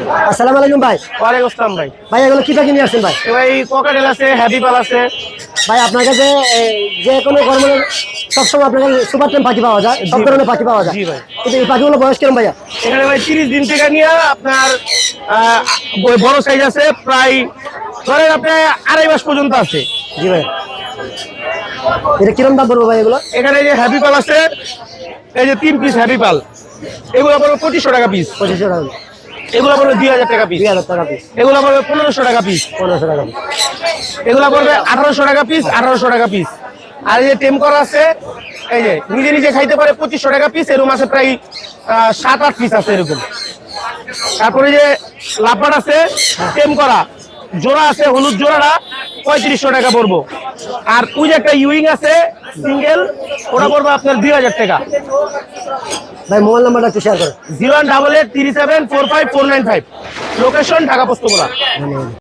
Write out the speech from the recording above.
আসসালামু আলাইকুম ভাই। ওয়ালাইকুম আসসালাম ভাই। ভাই এগুলো কি পাখি নিয়ে আসছেন ভাই? ভাই ককাটেল আছে, হ্যাপি পাল আছে। ভাই আপনার কাছে যে কোনো গরমের সবসময় আপনার কাছে সুপার টেম পাখি পাওয়া যায়, সব ধরনের পাখি পাওয়া যায়। জি ভাই। কিন্তু এই পাখিগুলো বয়স কিরম ভাইয়া? এখানে ভাই 30 দিন থেকে নিয়ে আপনার বড় সাইজ আছে, প্রায় ধরেন আপনার 2.5 মাস পর্যন্ত আছে। জি ভাই। এটা কিরম দাম পড়বে ভাই এগুলো? এখানে যে হ্যাপি পাল আছে, এই যে 3 পিস হ্যাপি পাল, এগুলো পড়বে 2500 টাকা পিস। 2500 টাকা। এগুলো পড়বে 2000 টাকা পিস। 2000 টাকা পিস। এগুলো পড়বে 1500 টাকা পিস। 1500 টাকা পিস। এগুলো পড়বে 1800 টাকা পিস। 1800 টাকা পিস। আর এই যে টেম করা আছে, এই যে নিজে নিজে খাইতে পারে 2500 টাকা পিস। এরকম আছে প্রায় 7-8 পিস আছে এরকম। তারপরে যে লাপাট আছে টেম করা, জোড়া আছে, হলুদ জোড়াটা 3500 টাকা পড়বো। আর ওই যে একটা ইউইং আছে সিঙ্গেল, ওটা পড়বে আপনার 2000 টাকা। ভাই মোবাইল নাম্বারটা একটু শেয়ার করেন। 0188374545। লোকেশন ঢাকা পোস্তগোলা।